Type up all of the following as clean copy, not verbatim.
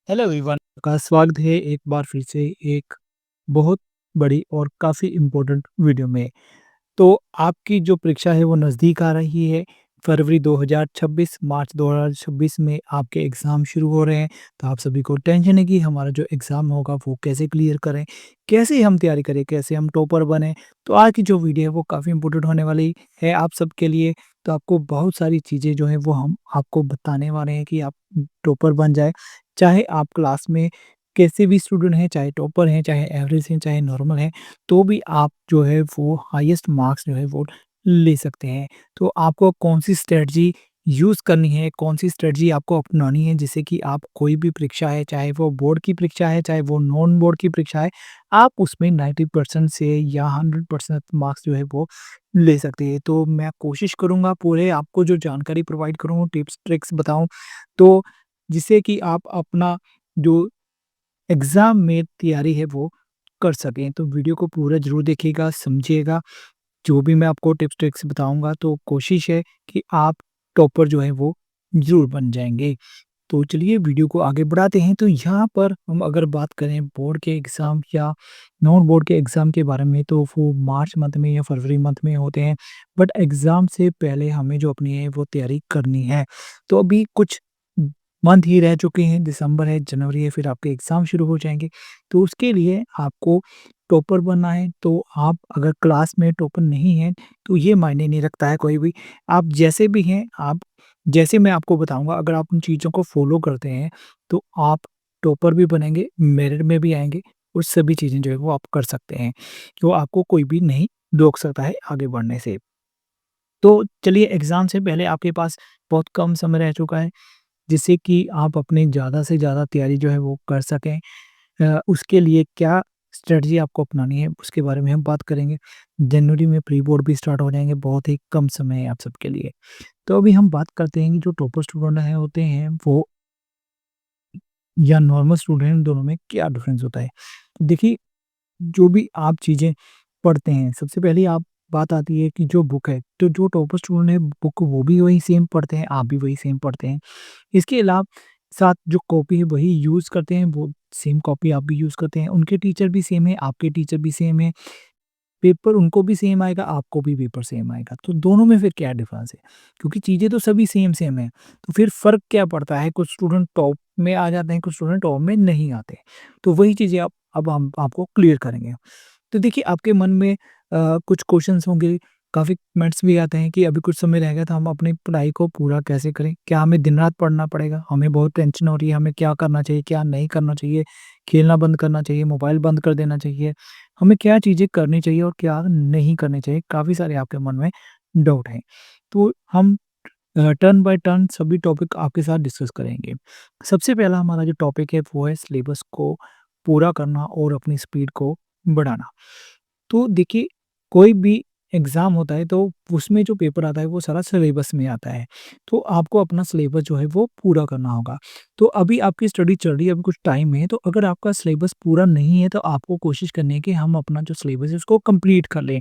Hello everyone का स्वागत है एक बार फिर से एक बहुत बड़ी और काफ़ी इम्पोर्टेंट वीडियो में। तो आपकी जो परीक्षा है वो नज़दीक आ रही है। फरवरी 2026 मार्च 2026 में आपके एग्ज़ाम शुरू हो रहे हैं। तो आप सभी को टेंशन है कि हमारा जो एग्ज़ाम होगा वो कैसे क्लियर करें, कैसे हम तैयारी करें, कैसे हम टॉपर बनें। तो आज की जो वीडियो है वो काफ़ी इम्पोर्टेंट होने वाली है आप सबके लिए। तो आपको बहुत सारी चीज़ें जो हैं वो हम आपको बताने वाले हैं कि आप टॉपर बन जाएँ। चाहे आप क्लास में कैसे भी स्टूडेंट हैं, चाहे टॉपर हैं, चाहे एवरेज हैं, चाहे नॉर्मल हैं, तो भी आप जो है वो हाईएस्ट मार्क्स जो है वो ले सकते हैं। तो आपको कौन-सी स्ट्रैटेजी यूज़ करनी है, कौन-सी स्ट्रैटेजी आपको अपनानी है जिससे कि आप कोई भी परीक्षा है, चाहे वो बोर्ड की परीक्षा है, चाहे वो नॉन बोर्ड की परीक्षा है, आप उसमें 90% से या 100% मार्क्स जो है वो ले सकते हैं। तो मैं कोशिश करूँगा पूरे आपको जो जानकारी प्रोवाइड करूँ, टिप्स, ट्रिक्स बताऊँ, तो जिससे कि आप अपना जो एग्ज़ाम में तैयारी है वो कर सकें। तो वीडियो को पूरा ज़रूर देखिएगा, समझिएगा। जो भी मैं आपको टिप्स ट्रिक्स बताऊँगा तो कोशिश है कि आप टॉपर जो है वो ज़रूर बन जाएँगे। तो चलिए वीडियो को आगे बढ़ाते हैं। तो यहाँ पर हम अगर बात करें बोर्ड के एग्ज़ाम या नॉन बोर्ड के एग्ज़ाम के बारे में, तो वो मार्च मंथ में या फरवरी मंथ में होते हैं। बट एग्ज़ाम से पहले हमें जो अपनी है वो तैयारी करनी है। तो अभी कुछ मंथ ही रह चुके हैं, दिसंबर है, जनवरी है, फिर आपके एग्ज़ाम शुरू हो जाएँगे। तो उसके लिए आपको टॉपर बनना है। तो आप अगर क्लास में टॉपर नहीं हैं, तो ये मायने नहीं रखता है कोई भी। आप जैसे भी हैं, आप जैसे मैं आपको बताऊँगा, अगर आप उन चीज़ों को फ़ॉलो करते हैं, तो आप टॉपर भी बनेंगे, मेरिट में भी आएँगे और सभी चीज़ें जो है वो आप कर सकते हैं। तो आपको कोई भी नहीं रोक सकता है आगे बढ़ने से। तो चलिए एग्ज़ाम से पहले आपके पास बहुत कम समय रह चुका है, जिससे कि आप अपनी ज़्यादा से ज़्यादा तैयारी जो है वो कर सकें। उसके लिए क्या स्ट्रेटजी आपको अपनानी है उसके बारे में हम बात करेंगे। जनवरी में प्री बोर्ड भी स्टार्ट हो जाएँगे, बहुत ही कम समय है आप सबके लिए। तो अभी हम बात करते हैं कि जो टॉपर स्टूडेंट हैं होते हैं वो या नॉर्मल स्टूडेंट, दोनों में क्या डिफरेंस होता है? देखिए, जो भी आप चीज़ें पढ़ते हैं, सबसे पहली आप बात आती है कि जो बुक है, तो जो टॉपर स्टूडेंट है बुक वो भी वही सेम पढ़ते हैं, आप भी वही सेम पढ़ते हैं। इसके अलावा साथ जो कॉपी है वही यूज़ करते हैं, वो सेम कॉपी आप भी यूज़ करते हैं। उनके टीचर भी सेम है, आपके टीचर भी सेम है। पेपर उनको भी सेम आएगा, आपको भी पेपर सेम आएगा। तो दोनों में फिर क्या डिफ़रेंस है? क्योंकि चीज़ें तो सभी सेम-सेम हैं। तो फिर फ़र्क क्या पड़ता है? कुछ स्टूडेंट टॉप में आ जाते हैं, कुछ स्टूडेंट टॉप में नहीं आते। तो वही चीज़ें आप अब हम आपको क्लियर करेंगे। तो देखिए आपके मन में कुछ क्वेश्चन्स होंगे, काफ़ी कमेंट्स भी आते हैं कि अभी कुछ समय रह गया तो हम अपनी पढ़ाई को पूरा कैसे करें? क्या हमें दिन-रात पढ़ना पड़ेगा? हमें बहुत टेंशन हो रही है, हमें क्या करना चाहिए, क्या नहीं करना चाहिए? खेलना बंद करना चाहिए, मोबाइल बंद कर देना चाहिए? हमें क्या चीज़ें करनी चाहिए और क्या नहीं करनी चाहिए? काफ़ी सारे आपके मन में डाउट हैं। तो हम टर्न बाय टर्न सभी टॉपिक आपके साथ डिस्कस करेंगे। सबसे पहला हमारा जो टॉपिक है वो है सिलेबस को पूरा करना और अपनी स्पीड को बढ़ाना। तो देखिए, कोई भी एग्ज़ाम होता है तो उसमें जो पेपर आता है वो सारा सिलेबस में आता है। तो आपको अपना सिलेबस जो है वो पूरा करना होगा। तो अभी आपकी स्टडी चल रही है, अभी कुछ टाइम है, तो अगर आपका सिलेबस पूरा नहीं है तो आपको कोशिश करनी है कि हम अपना जो सिलेबस है उसको कंप्लीट कर लें।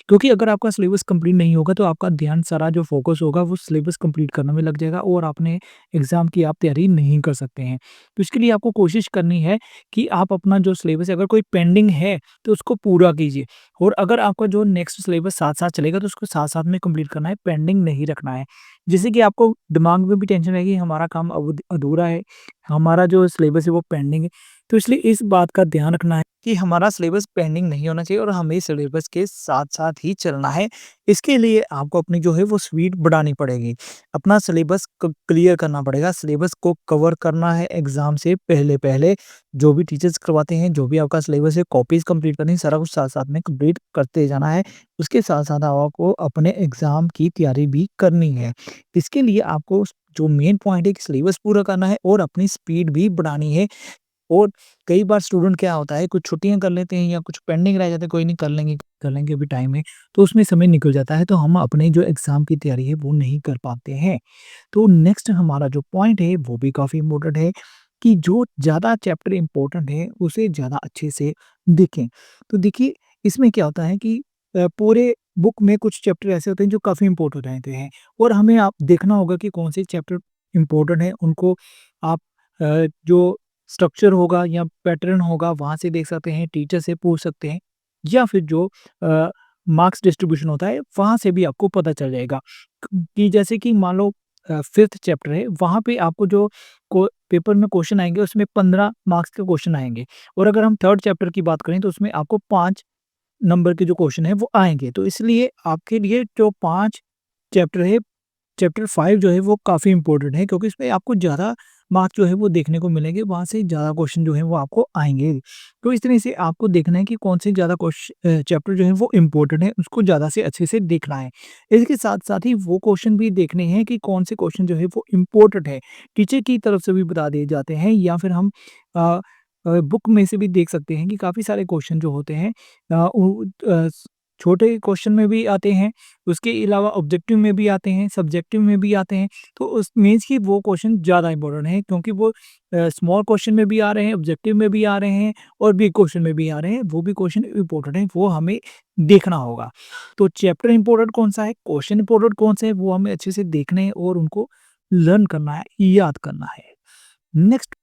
क्योंकि अगर आपका सिलेबस कंप्लीट नहीं होगा तो आपका ध्यान सारा जो फ़ोकस होगा वो सिलेबस कंप्लीट करने में लग जाएगा और आपने एग्ज़ाम की आप तैयारी नहीं कर सकते हैं। तो इसके लिए आपको कोशिश करनी है कि आप अपना जो सिलेबस है, अगर कोई पेंडिंग है तो उसको पूरा कीजिए। और अगर आपका जो नेक्स्ट सिलेबस साथ-साथ चलेगा तो उसको साथ-साथ में कंप्लीट करना है, पेंडिंग नहीं रखना है। जिससे कि आपको दिमाग में भी टेंशन रहेगी हमारा काम अधूरा है, हमारा जो सिलेबस है वो पेंडिंग है। तो इसलिए इस बात का ध्यान रखना है कि हमारा सिलेबस पेंडिंग नहीं होना चाहिए और हमें सिलेबस के साथ-साथ ही चलना है। इसके लिए आपको अपनी जो है वो स्पीड बढ़ानी पड़ेगी। अपना सिलेबस क क्लियर करना पड़ेगा, सिलेबस को कवर करना है एग्ज़ाम से पहले-पहले। जो भी टीचर्स करवाते हैं, जो भी आपका सिलेबस है, कॉपीज़ कंप्लीट करनी है, सारा कुछ साथ-साथ में कंप्लीट करते जाना है। उसके साथ-साथ आपको अपने एग्ज़ाम की तैयारी भी करनी है। इसके लिए आपको जो मेन पॉइंट है कि सिलेबस पूरा करना है और अपनी स्पीड भी बढ़ानी है। और कई बार स्टूडेंट क्या होता है, कुछ छुट्टियाँ कर लेते हैं या कुछ पेंडिंग रह जाता है, कोई नहीं कर लेंगे अभी टाइम है, तो उसमें समय निकल जाता है, तो हम अपने जो एग्ज़ाम की तैयारी है वो नहीं कर पाते हैं। तो नेक्स्ट हमारा जो पॉइंट है वो भी काफ़ी इम्पोर्टेंट है कि जो ज़्यादा चैप्टर इम्पोर्टेंट है उसे ज़्यादा अच्छे से देखें। तो देखिए इसमें क्या होता है कि पूरे बुक में कुछ चैप्टर ऐसे होते हैं जो काफ़ी इम्पोर्टेंट रहते हैं और हमें आप देखना होगा कि कौन से चैप्टर इम्पोर्टेंट हैं, उनको आप जो स्ट्रक्चर होगा या पैटर्न होगा, वहाँ से देख सकते हैं, टीचर से पूछ सकते हैं या फिर जो मार्क्स डिस्ट्रीब्यूशन होता है, वहाँ से भी आपको पता चल जाएगा। कि जैसे कि मान लो 5th चैप्टर है, वहाँ पे आपको जो को पेपर में क्वेश्चन आएँगे, उसमें 15 मार्क्स के क्वेश्चन आएँगे और अगर हम 3rd चैप्टर की बात करें, तो उसमें आपको 5 नंबर के जो क्वेश्चन है, वो आएँगे। तो इसलिए आपके लिए जो 5 चैप्टर है, चैप्टर 5 जो है वो काफ़ी इम्पोर्टेंट है क्योंकि इसमें आपको ज़्यादा मार्क्स जो है वो देखने को मिलेंगे, वहाँ से ज़्यादा क्वेश्चन जो है वो आपको आएँगे। तो इस तरह से आपको देखना है कि कौन से ज़्यादा चैप्टर जो है वो इम्पोर्टेंट है, उसको ज़्यादा से अच्छे से देखना है। इसके साथ-साथ ही वो क्वेश्चन भी देखने हैं कि कौन से क्वेश्चन जो है वो इम्पोर्टेंट है। टीचर की तरफ से भी बता दिए जाते हैं या फिर हम अ बुक में से भी देख सकते हैं कि काफ़ी सारे क्वेश्चन जो होते हैं छोटे क्वेश्चन में भी आते हैं, उसके अलावा ऑब्जेक्टिव में भी आते हैं, सब्जेक्टिव में भी आते हैं। तो उस मीन्स कि वो क्वेश्चन ज़्यादा इम्पोर्टेंट है क्योंकि वो स्मॉल क्वेश्चन में भी आ रहे हैं, ऑब्जेक्टिव में भी आ रहे हैं और बिग क्वेश्चन में भी आ रहे हैं। वो भी क्वेश्चन इम्पोर्टेंट है, वो हमें देखना होगा। तो चैप्टर इम्पोर्टेंट कौन-सा है, क्वेश्चन इम्पोर्टेंट कौन से हैं, वो हमें अच्छे से देखने हैं और उनको लर्न करना है, याद करना है। नेक्स्ट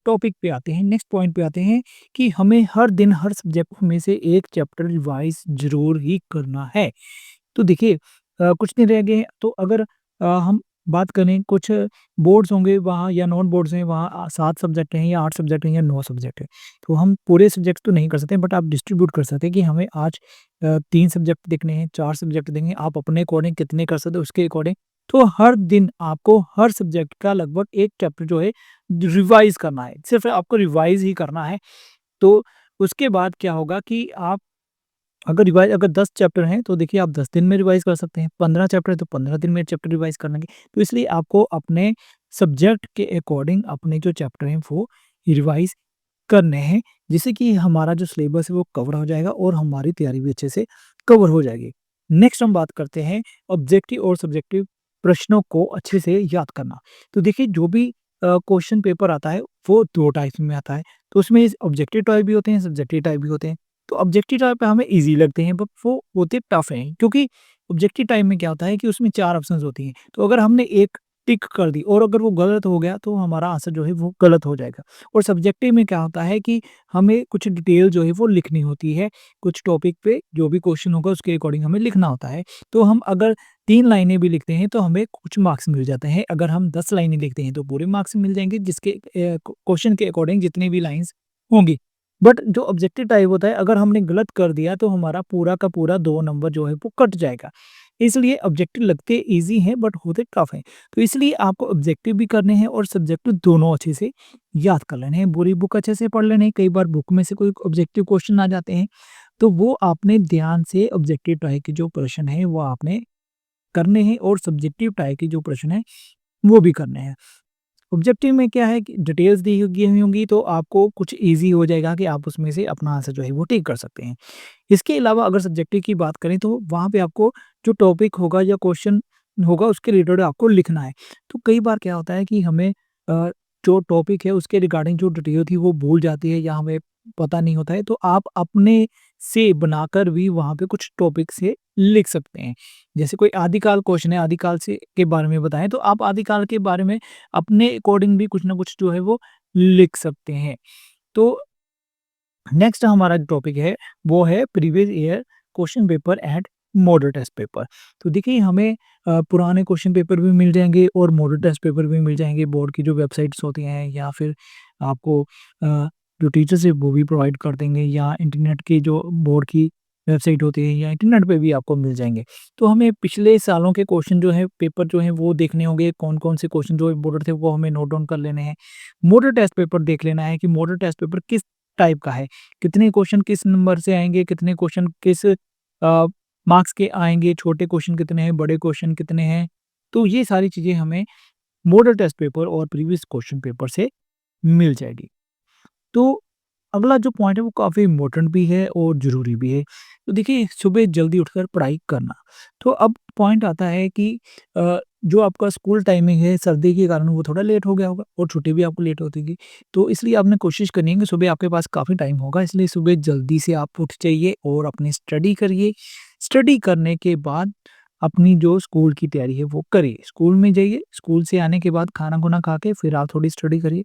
टॉपिक पे आते हैं, नेक्स्ट पॉइंट पे आते हैं कि हमें हर दिन हर सब्जेक्ट में से एक चैप्टर रिवाइज़ ज़रूर ही करना है। तो देखिए कुछ नहीं रह गए तो अगर हम बात करें कुछ बोर्ड्स होंगे वहाँ या नॉन बोर्ड्स हैं वहाँ 7 सब्जेक्ट हैं या 8 सब्जेक्ट हैं या 9 सब्जेक्ट हैं। तो हम पूरे सब्जेक्ट तो नहीं कर सकते बट आप डिस्ट्रीब्यूट कर सकते हैं कि हमें आज 3 सब्जेक्ट देखने हैं, 4 सब्जेक्ट देंगे, आप अपने अकॉर्डिंग कितने कर सकते हो उसके अकॉर्डिंग। तो हर दिन आपको हर सब्जेक्ट का लगभग 1 चैप्टर जो है रिवाइज़ करना है, सिर्फ़ आपको रिवाइज़ ही करना है। तो उसके बाद क्या होगा कि आप अगर 10 चैप्टर हैं, तो देखिए आप 10 दिन में रिवाइज़ कर सकते हैं, 15 चैप्टर है तो 15 दिन में चैप्टर रिवाइज़ कर लेंगे। तो इसलिए आपको अपने सब्जेक्ट के अकॉर्डिंग अपने जो चैप्टर हैं वो रिवाइज़ करने हैं, जिससे कि हमारा जो सिलेबस है वो कवर हो जाएगा और हमारी तैयारी भी अच्छे से कवर हो जाएगी। नेक्स्ट हम बात करते हैं ऑब्जेक्टिव और सब्जेक्टिव प्रश्नों को अच्छे से याद करना। तो देखिए जो भी क्वेश्चन पेपर आता है वो 2 टाइप्स में आता है। तो उसमें ऑब्जेक्टिव टाइप भी होते हैं, सब्जेक्टिव टाइप भी होते हैं। तो ऑब्जेक्टिव टाइप पे हमें ईज़ी लगते हैं बट वो होते टफ हैं क्योंकि ऑब्जेक्टिव टाइप में क्या होता है कि उसमें 4 ऑप्शंस होती हैं। तो अगर हमने एक टिक कर दी और अगर वो गलत हो गया तो हमारा आंसर जो है वो गलत हो जाएगा। और सब्जेक्टिव में क्या होता है कि हमें कुछ डिटेल जो है वो लिखनी होती है। कुछ टॉपिक पे जो भी क्वेश्चन होगा उसके अकॉर्डिंग हमें लिखना होता है। तो हम अगर 3 लाइनें भी लिखते हैं तो हमें कुछ मार्क्स मिल जाते हैं। अगर हम 10 लाइनें लिखते हैं तो पूरे मार्क्स मिल जाएँगे जिसके क्वेश्चन के अकॉर्डिंग जितनी भी लाइन्स होंगी। बट जो ऑब्जेक्टिव टाइप होता है अगर हमने गलत कर दिया तो हमारा पूरा का पूरा 2 नंबर जो है वो कट जाएगा। इसलिए ऑब्जेक्टिव लगते ईज़ी हैं बट होते टफ हैं। तो इसलिए आपको ऑब्जेक्टिव भी करने हैं और सब्जेक्टिव दोनों अच्छे से याद कर लेने हैं। पूरी बुक अच्छे से पढ़ लेने हैं। कई बार बुक में से कोई ऑब्जेक्टिव क्वेश्चन आ जाते हैं, तो वो आपने ध्यान से ऑब्जेक्टिव टाइप के जो प्रश्न हैं वो आपने करने हैं और सब्जेक्टिव टाइप के जो प्रश्न हैं वो भी करने हैं। ऑब्जेक्टिव में क्या है कि डिटेल्स दी गई हुई होंगी तो आपको कुछ ईज़ी हो जाएगा कि आप उसमें से अपना आंसर जो है वो टिक कर सकते हैं। इसके अलावा अगर सब्जेक्टिव की बात करें तो वहाँ पे आपको जो टॉपिक होगा या क्वेश्चन होगा उसके रिलेटेड आपको लिखना है। तो कई बार क्या होता है कि हमें जो टॉपिक है उसके रिगार्डिंग जो डिटेल थी वो भूल जाती है या हमें पता नहीं होता है तो आप अपने से बनाकर भी वहाँ पे कुछ टॉपिक से लिख सकते हैं। जैसे कोई आदिकाल क्वेश्चन है, आदिकाल से के बारे में बताएँ तो आप आदिकाल के बारे में अपने अकॉर्डिंग भी कुछ ना कुछ जो है वो लिख सकते हैं। तो नेक्स्ट हमारा जो टॉपिक है वो है previous year question paper and model test paper. तो देखिए हमें पुराने क्वेश्चन पेपर भी मिल जाएँगे और मॉडल टेस्ट पेपर भी मिल जाएँगे। बोर्ड की जो वेबसाइट्स होती हैं या फिर आपको जो टीचर्स है वो भी प्रोवाइड कर देंगे या इंटरनेट की जो बोर्ड की वेबसाइट होती है या इंटरनेट पे भी आपको मिल जाएँगे। तो हमें पिछले सालों के क्वेश्चन जो है पेपर जो हैं वो देखने होंगे, कौन-कौन से क्वेश्चन जो इम्पोर्टेंट थे वो हमें नोट डाउन कर लेने हैं। मॉडल टेस्ट पेपर देख लेना है कि मॉडल टेस्ट पेपर किस टाइप का है। कितने क्वेश्चन किस नंबर से आएँगे, कितने क्वेश्चन किस मार्क्स के आएँगे, छोटे क्वेश्चन कितने हैं, बड़े क्वेश्चन कितने हैं। तो ये सारी चीज़ें हमें मॉडल टेस्ट पेपर और प्रीवियस क्वेश्चन पेपर से मिल जाएगी। तो अगला जो पॉइंट है वो काफ़ी इम्पोर्टेंट भी है और ज़रूरी भी है। तो देखिए सुबह जल्दी उठकर पढ़ाई करना। तो अब पॉइंट आता है कि जो आपका स्कूल टाइमिंग है सर्दी के कारण वो थोड़ा लेट हो गया होगा और छुट्टी भी आपको लेट होती होगी। तो इसलिए आपने कोशिश करनी है कि सुबह आपके पास काफ़ी टाइम होगा इसलिए सुबह जल्दी से आप उठ जाइए और अपनी स्टडी करिए। स्टडी करने के बाद अपनी जो स्कूल की तैयारी है वो करिए। स्कूल में जाइए, स्कूल से आने के बाद खाना-खुना खा के फिर आप थोड़ी स्टडी करिए।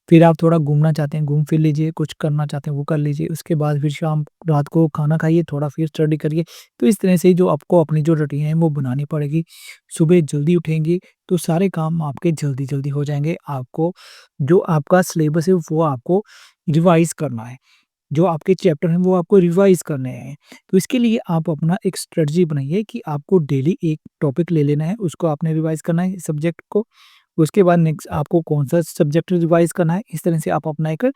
फिर आप थोड़ा घूमना चाहते हैं, घूम फिर लीजिए, कुछ करना चाहते हैं वो कर लीजिए। उसके बाद फिर शाम रात को खाना खाइए, थोड़ा फिर स्टडी करिए। तो इस तरह से जो आपको अपनी जो रूटीन है वो बनानी पड़ेगी। सुबह जल्दी उठेंगी तो सारे काम आपके जल्दी-जल्दी हो जाएँगे। आपको जो आपका सिलेबस है वो आपको रिवाइज़ करना है। जो आपके चैप्टर हैं वो आपको रिवाइज़ करने हैं। तो इसके लिए आप अपना एक स्ट्रेटजी बनाइए कि आपको डेली एक टॉपिक ले लेना है, उसको आपने रिवाइज़ करना है सब्जेक्ट को। उसके बाद नेक्स्ट आपको कौन-सा सब्जेक्ट रिवाइज़ करना है, इस तरह से आप अपना एक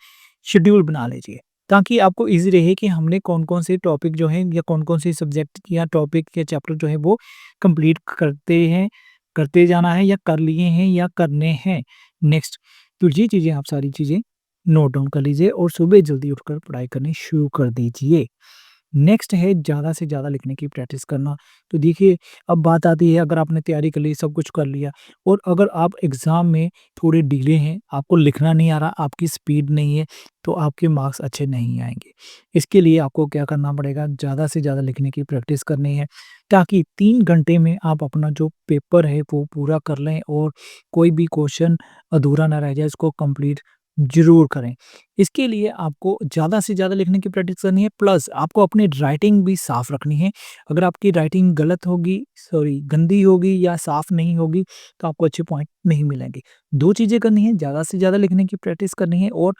शेड्यूल बना लीजिए। ताकि आपको ईज़ी रहे कि हमने कौन-कौन से टॉपिक जो हैं या कौन-कौन से सब्जेक्ट या टॉपिक या चैप्टर जो है वो कंप्लीट करते जाना है या कर लिए हैं या करने हैं नेक्स्ट। तो ये चीज़ें आप सारी चीज़ें नोट डाउन कर लीजिए और सुबह जल्दी उठकर पढ़ाई करनी शुरू कर दीजिए। नेक्स्ट है ज़्यादा से ज़्यादा लिखने की प्रैक्टिस करना। तो देखिए, अब बात आती है अगर आपने तैयारी कर ली, सब कुछ कर लिया और अगर आप एग्ज़ाम में थोड़े ढीले हैं, आपको लिखना नहीं आ रहा, आपकी स्पीड नहीं है, तो आपके मार्क्स अच्छे नहीं आएँगे। इसके लिए आपको क्या करना पड़ेगा, ज़्यादा से ज़्यादा लिखने की प्रैक्टिस करनी है, ताकि 3 घंटे में आप अपना जो पेपर है वो पूरा कर लें और कोई भी क्वेश्चन अधूरा ना रह जाए, इसको कंप्लीट ज़रूर करें। इसके लिए आपको ज़्यादा से ज़्यादा लिखने की प्रैक्टिस करनी है, प्लस आपको अपनी राइटिंग भी साफ़ रखनी है। अगर आपकी राइटिंग गलत होगी, सॉरी गंदी होगी या साफ़ नहीं होगी, तो आपको अच्छे पॉइंट नहीं मिलेंगे। 2 चीज़ें करनी है, ज़्यादा से ज़्यादा लिखने की प्रैक्टिस करनी है और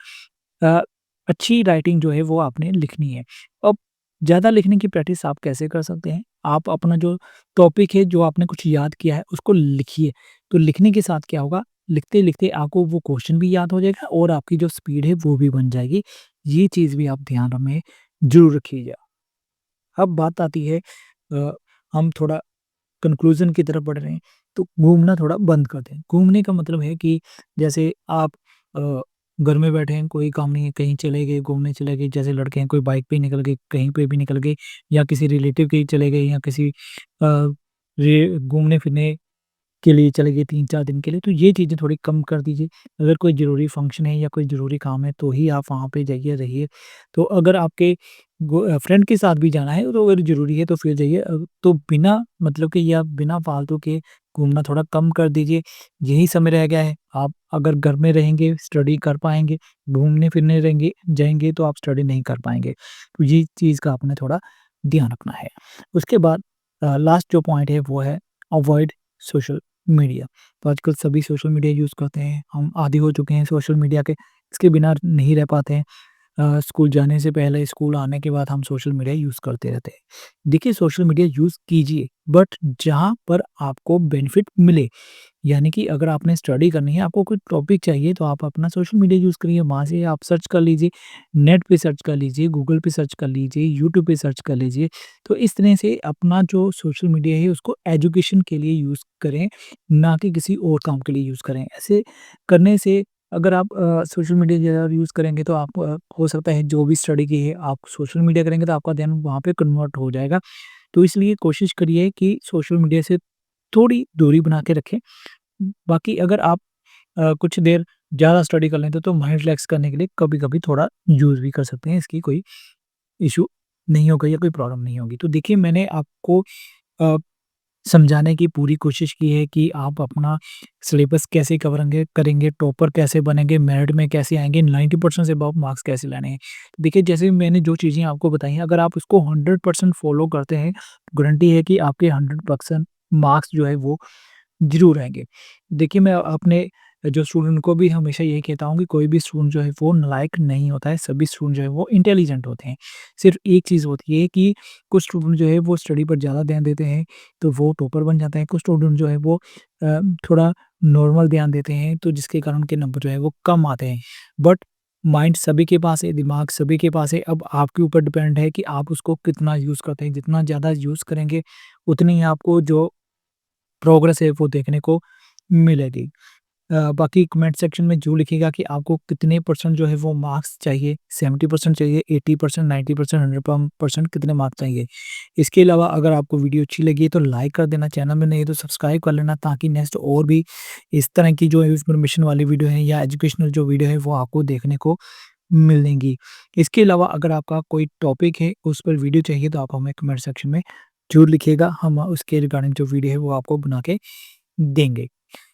अ, अच्छी राइटिंग जो है वो आपने लिखनी है। अब ज़्यादा लिखने की प्रैक्टिस आप कैसे कर सकते हैं? आप अपना जो टॉपिक है, जो आपने कुछ याद किया है, उसको लिखिए। तो लिखने के साथ क्या होगा, लिखते-लिखते आपको वो क्वेश्चन भी याद हो जाएगा और आपकी जो स्पीड है वो भी बन जाएगी। ये चीज़ भी आप ध्यान में ज़रूर रखिएगा। अब बात आती है हम थोड़ा कंक्लूज़न की तरफ बढ़ रहे हैं, तो घूमना थोड़ा बंद कर दें। घूमने का मतलब है कि जैसे आप अ, घर में बैठे हैं, कोई काम नहीं है, कहीं चले गए, घूमने चले गए, जैसे लड़के हैं, कोई बाइक पे ही निकल गए, कहीं पे भी निकल गए या किसी रिलेटिव के ही चले गए या किसी रे घूमने-फिरने के लिए चले गए 3-4 दिन के लिए, तो ये चीज़ें थोड़ी कम कर दीजिए। अगर कोई ज़रूरी फ़ंक्शन है या कोई ज़रूरी काम है, तो ही आप वहाँ पे जाइए, रहिए। तो अगर आपके फ्रेंड के साथ भी जाना है, तो अगर ज़रूरी है तो फिर जाइए। तो बिना मतलब कि या बिना फालतू के घूमना थोड़ा कम कर दीजिए। यही समय रह गया है, आप अगर घर में रहेंगे, स्टडी कर पाएँगे, घूमने-फिरने रहेंगे जाएँगे तो आप स्टडी नहीं कर पाएँगे। तो ये चीज़ का आपने थोड़ा ध्यान रखना है। उसके बाद लास्ट जो पॉइंट है वो है अवॉइड सोशल मीडिया। तो आजकल सभी सोशल मीडिया यूज़ करते हैं, हम आदी हो चुके हैं सोशल मीडिया के, इसके बिना नहीं रह पाते हैं। स्कूल जाने से पहले, स्कूल आने के बाद हम सोशल मीडिया यूज़ करते रहते हैं। देखिए सोशल मीडिया यूज़ कीजिए, बट जहाँ पर आपको बेनिफिट मिले। यानी कि अगर आपने स्टडी करनी है, आपको कोई टॉपिक चाहिए तो आप अपना सोशल मीडिया यूज़ करिए, वहाँ से आप सर्च कर लीजिए, नेट पे सर्च कर लीजिए, गूगल पे सर्च कर लीजिए, यूट्यूब पे सर्च कर लीजिए। तो इस तरह से अपना जो सोशल मीडिया है उसको एजुकेशन के लिए यूज़ करें, ना कि किसी और काम के लिए यूज़ करें। ऐसे करने से अगर आप सोशल मीडिया ज़्यादा यूज़ करेंगे तो आप हो सकता है जो भी स्टडी की है आप सोशल मीडिया करेंगे तो आपका ध्यान वहाँ पे कन्वर्ट हो जाएगा। तो इसलिए कोशिश करिए कि सोशल मीडिया से थोड़ी दूरी बना के रखें। बाकी अगर आप कुछ देर ज़्यादा स्टडी कर लेते तो माइंड रिलैक्स करने के लिए कभी-कभी थोड़ा यूज़ भी कर सकते हैं, इसकी कोई इश्यू नहीं होगा या कोई प्रॉब्लम नहीं होगी। तो देखिए मैंने आपको अ, समझाने की पूरी कोशिश की है कि आप अपना सिलेबस कैसे कवरेंगे करेंगे, टॉपर कैसे बनेंगे, मेरिट में कैसे आएँगे, 90% से अबव मार्क्स कैसे लाने हैं। देखिए जैसे मैंने जो चीज़ें आपको बताई हैं, अगर आप उसको 100% फ़ॉलो करते हैं, गारंटी है कि आपके 100% मार्क्स जो है वो ज़रूर आएँगे। देखिए, मैं अपने जो स्टूडेंट को भी हमेशा यही कहता हूँ कि कोई भी स्टूडेंट जो है वो नालायक नहीं होता है, सभी स्टूडेंट जो है वो इंटेलिजेंट होते हैं। सिर्फ़ एक चीज़ होती है कि कुछ स्टूडेंट जो है वो स्टडी पर ज़्यादा ध्यान देते हैं, तो वो टॉपर बन जाते हैं। कुछ स्टूडेंट जो है वो थोड़ा नॉर्मल ध्यान देते हैं, तो जिसके कारण उनके नंबर जो है वो कम आते हैं। बट माइंड सभी के पास है, दिमाग सभी के पास है, अब आपके ऊपर डिपेंड है कि आप उसको कितना यूज़ करते हैं। जितना ज़्यादा यूज़ करेंगे, उतनी ही आपको जो प्रोग्रेस है वो देखने को मिलेगी। बाकी कमेंट सेक्शन में ज़रूर लिखिएगा कि आपको कितने परसेंट जो है वो मार्क्स चाहिए, 70% चाहिए, 80%, 90%, 100% कितने मार्क्स चाहिए। इसके अलावा अगर आपको वीडियो अच्छी लगी है तो लाइक कर देना, चैनल में नहीं है तो सब्सक्राइब कर लेना ताकि नेक्स्ट और भी इस तरह की जो इन्फॉर्मेशन वाली वीडियो है या एजुकेशनल जो वीडियो है वो आपको देखने को मिलेंगी। इसके अलावा अगर आपका कोई टॉपिक है, उस पर वीडियो चाहिए तो आप हमें कमेंट सेक्शन में ज़रूर लिखिएगा, हम उसके रिगार्डिंग जो वीडियो है वो आपको बना के देंगे।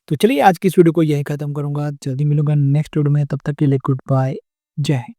तो चलिए आज की इस वीडियो को यहीं खत्म करूँगा। जल्दी मिलूँगा नेक्स्ट वीडियो में, तब तक के लिए गुड बाय। जय हिंद।